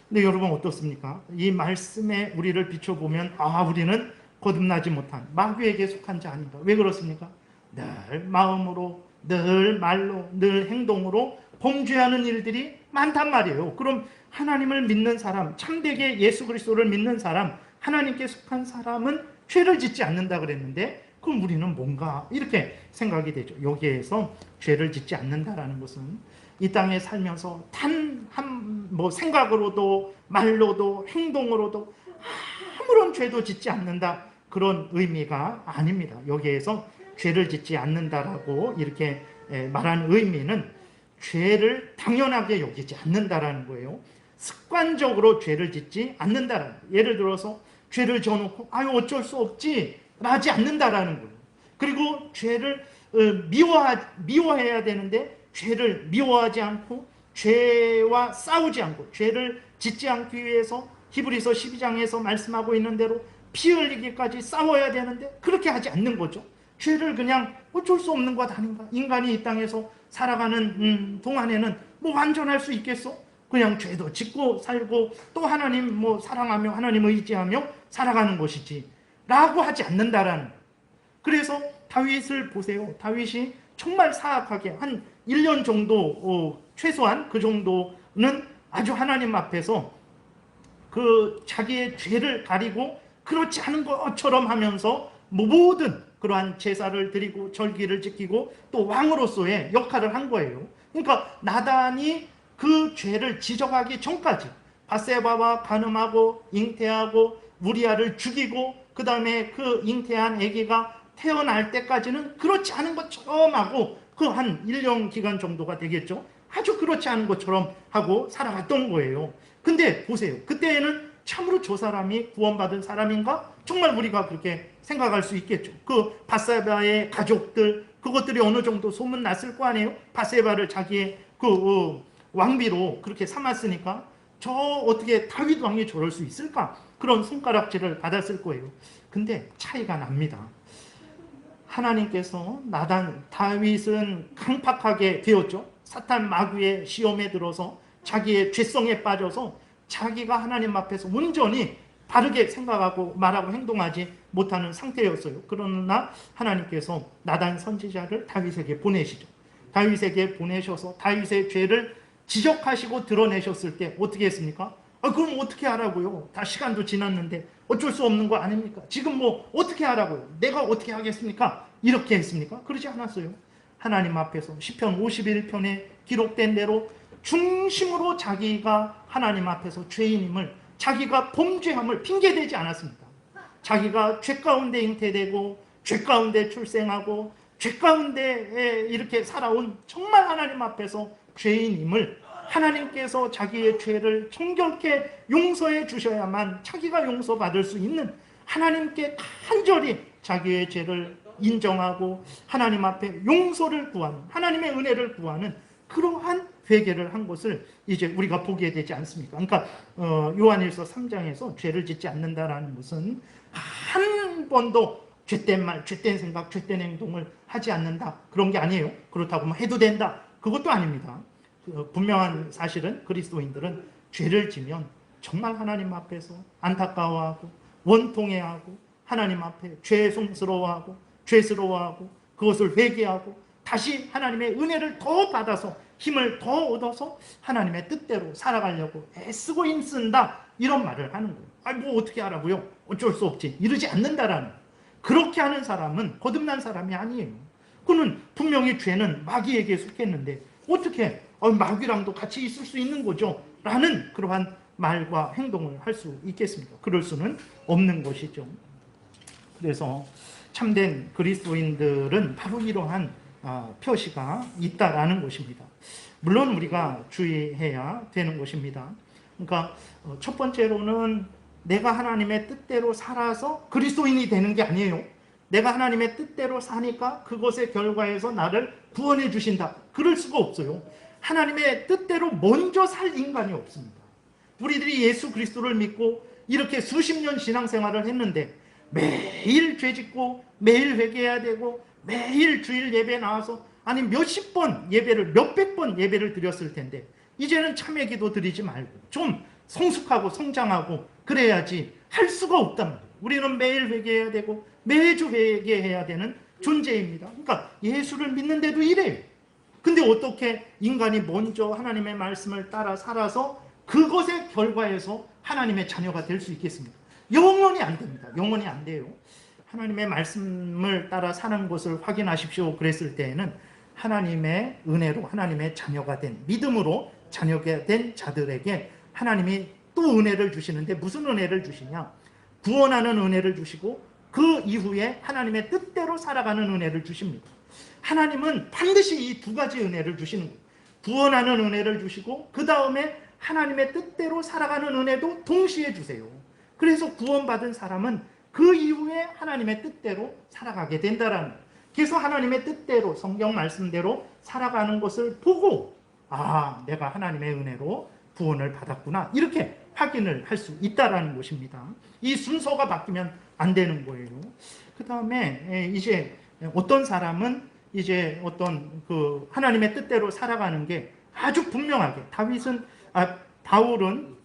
근데 여러분 어떻습니까? 이 말씀에 우리를 비춰보면 우리는 거듭나지 못한 마귀에게 속한 자 아닌가? 왜 그렇습니까? 늘 마음으로, 늘 말로, 늘 행동으로 범죄하는 일들이 많단 말이에요. 그럼 하나님을 믿는 사람, 참되게 예수 그리스도를 믿는 사람, 하나님께 속한 사람은 죄를 짓지 않는다 그랬는데 그럼 우리는 뭔가 이렇게 생각이 되죠. 여기에서 죄를 짓지 않는다라는 것은 이 땅에 살면서 생각으로도 말로도 행동으로도 아무런 죄도 짓지 않는다 그런 의미가 아닙니다. 여기에서 죄를 짓지 않는다라고 이렇게 말하는 의미는 죄를 당연하게 여기지 않는다라는 거예요. 습관적으로 죄를 짓지 않는다라는 거예요. 예를 들어서 죄를 져놓고 어쩔 수 없지 하지 않는다라는 거예요. 그리고 죄를 미워해야 되는데 죄를 미워하지 않고 죄와 싸우지 않고 죄를 짓지 않기 위해서 히브리서 12장에서 말씀하고 있는 대로 피 흘리기까지 싸워야 되는데 그렇게 하지 않는 거죠. 죄를 그냥 어쩔 수 없는 것 아닌가. 인간이 이 땅에서 살아가는 동안에는 뭐 완전할 수 있겠어? 그냥 죄도 짓고 살고 또 하나님 뭐 사랑하며 하나님 의지하며 살아가는 것이지 라고 하지 않는다라는. 그래서 다윗을 보세요. 다윗이 정말 사악하게 한 1년 정도 최소한 그 정도는 아주 하나님 앞에서 그 자기의 죄를 가리고 그렇지 않은 것처럼 하면서 모든 그러한 제사를 드리고 절기를 지키고 또 왕으로서의 역할을 한 거예요. 그러니까 나단이 그 죄를 지적하기 전까지 바세바와 간음하고 잉태하고 우리아를 죽이고 그 다음에 그 잉태한 아기가 태어날 때까지는 그렇지 않은 것처럼 하고 그 한 1년 기간 정도가 되겠죠. 아주 그렇지 않은 것처럼 하고 살아갔던 거예요. 근데 보세요. 그때에는 참으로 저 사람이 구원받은 사람인가? 정말 우리가 그렇게 생각할 수 있겠죠. 그 바세바의 가족들 그것들이 어느 정도 소문났을 거 아니에요? 바세바를 자기의 그 왕비로 그렇게 삼았으니까 저 어떻게 다윗 왕이 저럴 수 있을까? 그런 손가락질을 받았을 거예요. 근데 차이가 납니다. 하나님께서 다윗은 강팍하게 되었죠. 사탄 마귀의 시험에 들어서 자기의 죄성에 빠져서 자기가 하나님 앞에서 온전히 바르게 생각하고 말하고 행동하지 못하는 상태였어요. 그러나 하나님께서 나단 선지자를 다윗에게 보내시죠. 다윗에게 보내셔서 다윗의 죄를 지적하시고 드러내셨을 때 어떻게 했습니까? 그럼 어떻게 하라고요? 다 시간도 지났는데 어쩔 수 없는 거 아닙니까? 지금 뭐 어떻게 하라고요? 내가 어떻게 하겠습니까? 이렇게 했습니까? 그러지 않았어요. 하나님 앞에서 시편 51편에 기록된 대로 중심으로 자기가 하나님 앞에서 죄인임을, 자기가 범죄함을 핑계대지 않았습니다. 자기가 죄 가운데 잉태되고 죄 가운데 출생하고 죄 가운데 이렇게 살아온 정말 하나님 앞에서 죄인임을, 하나님께서 자기의 죄를 정결케 용서해 주셔야만 자기가 용서받을 수 있는, 하나님께 간절히 자기의 죄를 인정하고 하나님 앞에 용서를 구하는, 하나님의 은혜를 구하는 그러한 회개를 한 것을 이제 우리가 보게 되지 않습니까? 그러니까 요한일서 3장에서 죄를 짓지 않는다라는 것은 한 번도 죄된 말, 죄된 생각, 죄된 행동을 하지 않는다, 그런 게 아니에요. 그렇다고 뭐 해도 된다, 그것도 아닙니다. 분명한 사실은 그리스도인들은 죄를 지면 정말 하나님 앞에서 안타까워하고 원통해하고 하나님 앞에 죄송스러워하고 죄스러워하고 그것을 회개하고 다시 하나님의 은혜를 더 받아서 힘을 더 얻어서 하나님의 뜻대로 살아가려고 애쓰고 힘쓴다, 이런 말을 하는 거예요. 뭐 어떻게 하라고요? 어쩔 수 없지, 이러지 않는다라는. 그렇게 하는 사람은 거듭난 사람이 아니에요. 그는 분명히 죄는 마귀에게 속했는데 어떻게 마귀랑도 같이 있을 수 있는 거죠? 라는 그러한 말과 행동을 할 수 있겠습니까? 그럴 수는 없는 것이죠. 그래서 참된 그리스도인들은 바로 이러한 표시가 있다라는 것입니다. 물론 우리가 주의해야 되는 것입니다. 그러니까 첫 번째로는 내가 하나님의 뜻대로 살아서 그리스도인이 되는 게 아니에요. 내가 하나님의 뜻대로 사니까 그것의 결과에서 나를 구원해 주신다, 그럴 수가 없어요. 하나님의 뜻대로 먼저 살 인간이 없습니다. 우리들이 예수 그리스도를 믿고 이렇게 수십 년 신앙생활을 했는데 매일 죄짓고 매일 회개해야 되고 매일 주일 예배 나와서 아니 몇십 번 예배를, 몇백 번 예배를 드렸을 텐데 이제는 참회 기도 드리지 말고 좀 성숙하고 성장하고 그래야지 할 수가 없단 말이에요. 우리는 매일 회개해야 되고 매주 회개해야 되는 존재입니다. 그러니까 예수를 믿는데도 이래요. 근데 어떻게 인간이 먼저 하나님의 말씀을 따라 살아서 그것의 결과에서 하나님의 자녀가 될 수 있겠습니까? 영원히 안 됩니다. 영원히 안 돼요. 하나님의 말씀을 따라 사는 것을 확인하십시오 그랬을 때에는 하나님의 은혜로 하나님의 자녀가 된, 믿음으로 자녀가 된 자들에게 하나님이 또 은혜를 주시는데 무슨 은혜를 주시냐? 구원하는 은혜를 주시고 그 이후에 하나님의 뜻대로 살아가는 은혜를 주십니다. 하나님은 반드시 이 두 가지 은혜를 주시는 거예요. 구원하는 은혜를 주시고 그 다음에 하나님의 뜻대로 살아가는 은혜도 동시에 주세요. 그래서 구원받은 사람은 그 이후에 하나님의 뜻대로 살아가게 된다라는, 그래서 하나님의 뜻대로 성경 말씀대로 살아가는 것을 보고 내가 하나님의 은혜로 구원을 받았구나, 이렇게 확인을 할 수 있다라는 것입니다. 이 순서가 바뀌면 안 되는 거예요. 그 다음에 이제 어떤 사람은 이제 어떤 그 하나님의 뜻대로 살아가는 게 아주 분명하게 바울은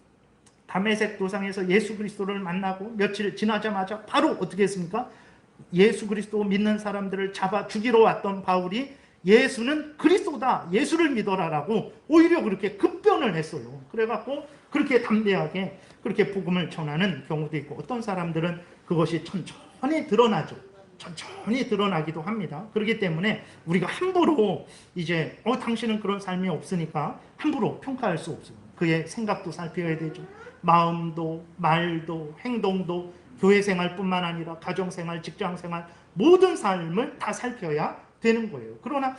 다메섹 도상에서 예수 그리스도를 만나고 며칠 지나자마자 바로 어떻게 했습니까? 예수 그리스도 믿는 사람들을 잡아 죽이러 왔던 바울이 예수는 그리스도다, 예수를 믿어라라고 오히려 그렇게 급변을 했어요. 그래갖고 그렇게 담대하게 그렇게 복음을 전하는 경우도 있고, 어떤 사람들은 그것이 천천히 드러나죠. 천천히 드러나기도 합니다. 그렇기 때문에 우리가 함부로 이제 당신은 그런 삶이 없으니까 함부로 평가할 수 없어요. 그의 생각도 살펴야 되죠. 마음도, 말도, 행동도, 교회 생활뿐만 아니라 가정 생활, 직장 생활, 모든 삶을 다 살펴야 되는 거예요. 그러나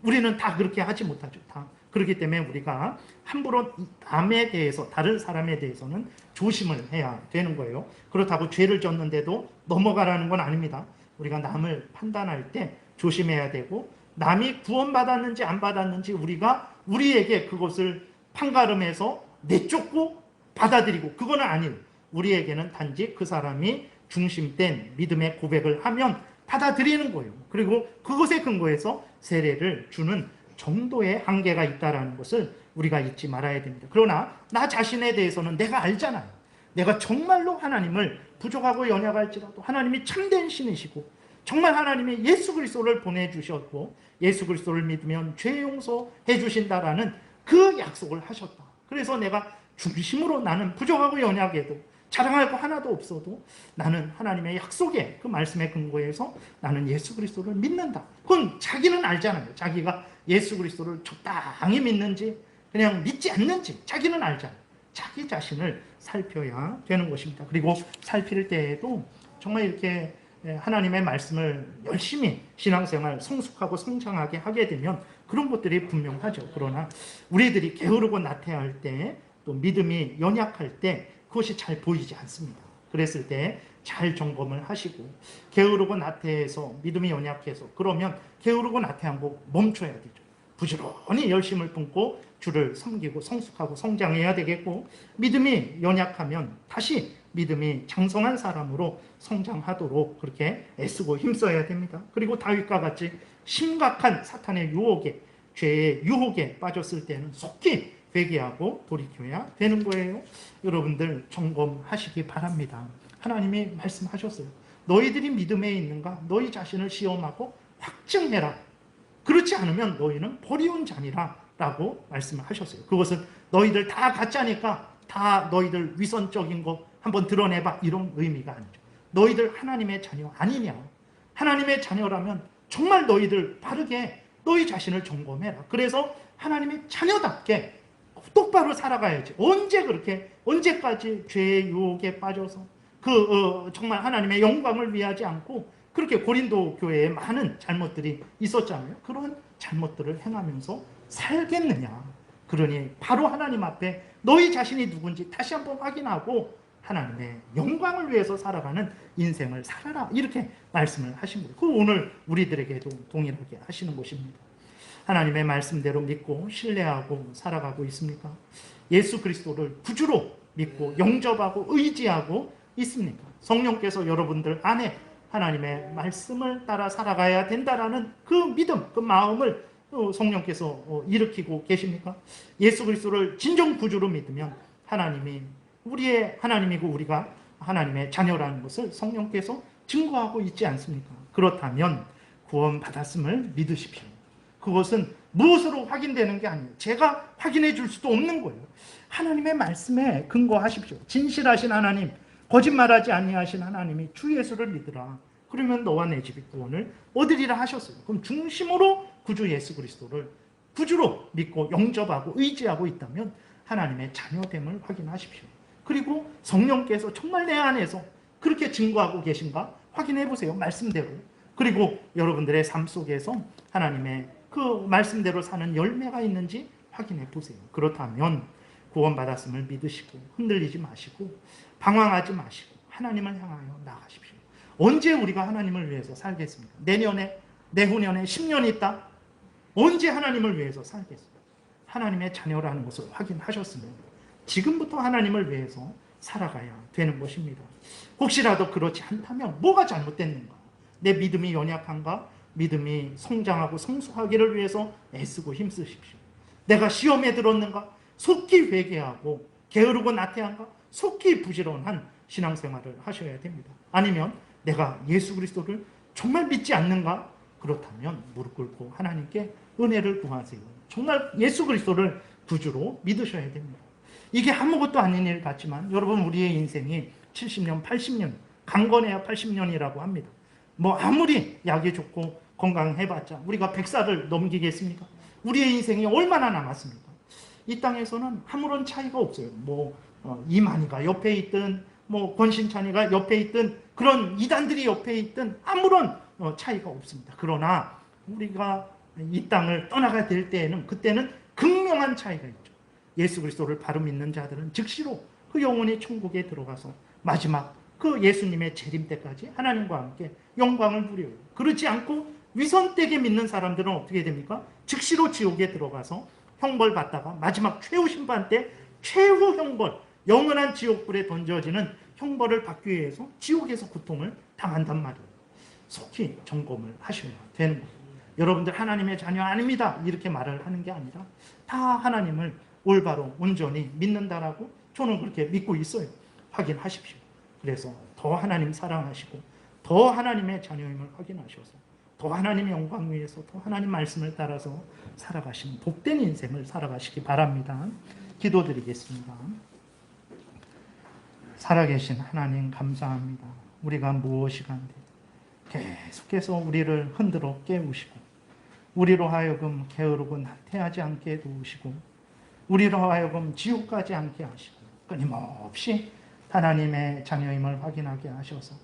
우리는 다 그렇게 하지 못하죠. 다. 그렇기 때문에 우리가 함부로 남에 대해서, 다른 사람에 대해서는 조심을 해야 되는 거예요. 그렇다고 죄를 졌는데도 넘어가라는 건 아닙니다. 우리가 남을 판단할 때 조심해야 되고, 남이 구원받았는지 안 받았는지 우리가 우리에게 그것을 판가름해서 내쫓고 받아들이고, 그거는 아니에요. 우리에게는 단지 그 사람이 중심된 믿음의 고백을 하면 받아들이는 거예요. 그리고 그것에 근거해서 세례를 주는 정도의 한계가 있다는 것을 우리가 잊지 말아야 됩니다. 그러나 나 자신에 대해서는 내가 알잖아요. 내가 정말로 하나님을 부족하고 연약할지라도 하나님이 참된 신이시고, 정말 하나님이 예수 그리스도를 보내주셨고, 예수 그리스도를 믿으면 죄 용서해 주신다라는 그 약속을 하셨다. 그래서 내가 중심으로 나는 부족하고 연약해도, 자랑할 거 하나도 없어도 나는 하나님의 약속에, 그 말씀에 근거해서 나는 예수 그리스도를 믿는다. 그건 자기는 알잖아요. 자기가 예수 그리스도를 적당히 믿는지 그냥 믿지 않는지 자기는 알잖아요. 자기 자신을 살펴야 되는 것입니다. 그리고 살필 때에도 정말 이렇게 하나님의 말씀을 열심히 신앙생활 성숙하고 성장하게 하게 되면 그런 것들이 분명하죠. 그러나 우리들이 게으르고 나태할 때, 또 믿음이 연약할 때 그것이 잘 보이지 않습니다. 그랬을 때 잘 점검을 하시고, 게으르고 나태해서 믿음이 연약해서 그러면 게으르고 나태한 거 멈춰야 되죠. 부지런히 열심을 품고 주를 섬기고 성숙하고 성장해야 되겠고, 믿음이 연약하면 다시 믿음이 장성한 사람으로 성장하도록 그렇게 애쓰고 힘써야 됩니다. 그리고 다윗과 같이 심각한 사탄의 유혹에, 죄의 유혹에 빠졌을 때는 속히 회개하고 돌이켜야 되는 거예요. 여러분들 점검하시기 바랍니다. 하나님이 말씀하셨어요. 너희들이 믿음에 있는가? 너희 자신을 시험하고 확증해라. 그렇지 않으면 너희는 버리운 자니라 라고 말씀하셨어요. 그것은 너희들 다 가짜니까 다 너희들 위선적인 거 한번 드러내봐, 이런 의미가 아니죠. 너희들 하나님의 자녀 아니냐? 하나님의 자녀라면 정말 너희들 바르게 너희 자신을 점검해라. 그래서 하나님의 자녀답게 똑바로 살아가야지. 언제까지 죄의 유혹에 빠져서 정말 하나님의 영광을 위하지 않고 그렇게 고린도 교회에 많은 잘못들이 있었잖아요. 그런 잘못들을 행하면서 살겠느냐. 그러니 바로 하나님 앞에 너희 자신이 누군지 다시 한번 확인하고 하나님의 영광을 위해서 살아가는 인생을 살아라, 이렇게 말씀을 하신 거예요. 그 오늘 우리들에게도 동일하게 하시는 것입니다. 하나님의 말씀대로 믿고 신뢰하고 살아가고 있습니까? 예수 그리스도를 구주로 믿고 영접하고 의지하고 있습니까? 성령께서 여러분들 안에 하나님의 말씀을 따라 살아가야 된다라는 그 믿음, 그 마음을 성령께서 일으키고 계십니까? 예수 그리스도를 진정 구주로 믿으면 하나님이 우리의 하나님이고 우리가 하나님의 자녀라는 것을 성령께서 증거하고 있지 않습니까? 그렇다면 구원받았음을 믿으십시오. 그것은 무엇으로 확인되는 게 아니에요. 제가 확인해 줄 수도 없는 거예요. 하나님의 말씀에 근거하십시오. 진실하신 하나님, 거짓말하지 아니하신 하나님이 주 예수를 믿으라. 그러면 너와 내 집이 구원을 얻으리라 하셨어요. 그럼 중심으로 구주 예수 그리스도를 구주로 믿고 영접하고 의지하고 있다면 하나님의 자녀됨을 확인하십시오. 그리고 성령께서 정말 내 안에서 그렇게 증거하고 계신가 확인해 보세요. 말씀대로. 그리고 여러분들의 삶 속에서 하나님의 그 말씀대로 사는 열매가 있는지 확인해 보세요. 그렇다면 구원받았음을 믿으시고 흔들리지 마시고 방황하지 마시고 하나님을 향하여 나가십시오. 언제 우리가 하나님을 위해서 살겠습니까? 내년에, 내후년에, 10년 있다? 언제 하나님을 위해서 살겠습니까? 하나님의 자녀라는 것을 확인하셨으면 지금부터 하나님을 위해서 살아가야 되는 것입니다. 혹시라도 그렇지 않다면 뭐가 잘못됐는가? 내 믿음이 연약한가? 믿음이 성장하고 성숙하기를 위해서 애쓰고 힘쓰십시오. 내가 시험에 들었는가? 속히 회개하고 게으르고 나태한가? 속히 부지런한 신앙생활을 하셔야 됩니다. 아니면 내가 예수 그리스도를 정말 믿지 않는가? 그렇다면 무릎 꿇고 하나님께 은혜를 구하세요. 정말 예수 그리스도를 구주로 믿으셔야 됩니다. 이게 아무것도 아닌 일 같지만 여러분, 우리의 인생이 70년, 80년, 강건해야 80년이라고 합니다. 뭐 아무리 약이 좋고 건강해봤자 우리가 100살을 넘기겠습니까? 우리의 인생이 얼마나 남았습니까? 이 땅에서는 아무런 차이가 없어요. 이만희가 옆에 있든 권신찬이가 옆에 있든 그런 이단들이 옆에 있든 아무런 차이가 없습니다. 그러나 우리가 이 땅을 떠나가 될 때에는, 그때는 극명한 차이가 있죠. 예수 그리스도를 바로 믿는 자들은 즉시로 그 영혼이 천국에 들어가서 마지막 그 예수님의 재림 때까지 하나님과 함께 영광을 누려요. 그렇지 않고 위선되게 믿는 사람들은 어떻게 됩니까? 즉시로 지옥에 들어가서 형벌 받다가 마지막 최후 심판 때 최후 형벌, 영원한 지옥불에 던져지는 형벌을 받기 위해서 지옥에서 고통을 당한단 말이에요. 속히 점검을 하셔야 되는 거예요. 여러분들 하나님의 자녀 아닙니다, 이렇게 말을 하는 게 아니라 다 하나님을 올바로 온전히 믿는다라고 저는 그렇게 믿고 있어요. 확인하십시오. 그래서 더 하나님 사랑하시고 더 하나님의 자녀임을 확인하셔서 더 하나님의 영광 위해서 더 하나님 말씀을 따라서 살아가시는 복된 인생을 살아가시기 바랍니다. 기도드리겠습니다. 살아계신 하나님 감사합니다. 우리가 무엇이 간데 계속해서 우리를 흔들어 깨우시고 우리로 하여금 게으르고 나태하지 않게 도우시고 우리로 하여금 지옥 가지 않게 하시고 끊임없이 하나님의 자녀임을 확인하게 하셔서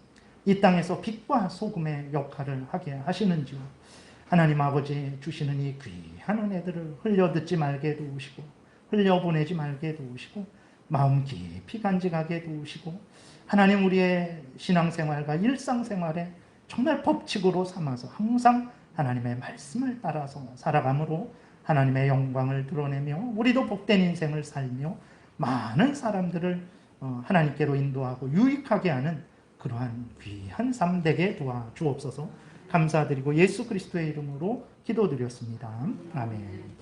이 땅에서 빛과 소금의 역할을 하게 하시는지요. 하나님 아버지 주시는 이 귀한 은혜들을 흘려듣지 말게 도우시고 흘려보내지 말게 도우시고 마음 깊이 간직하게 도우시고 하나님 우리의 신앙생활과 일상생활에 정말 법칙으로 삼아서 항상 하나님의 말씀을 따라서 살아감으로 하나님의 영광을 드러내며 우리도 복된 인생을 살며 많은 사람들을 하나님께로 인도하고 유익하게 하는 그러한 귀한 삶 되게 도와주옵소서. 감사드리고 예수 그리스도의 이름으로 기도드렸습니다. 아멘.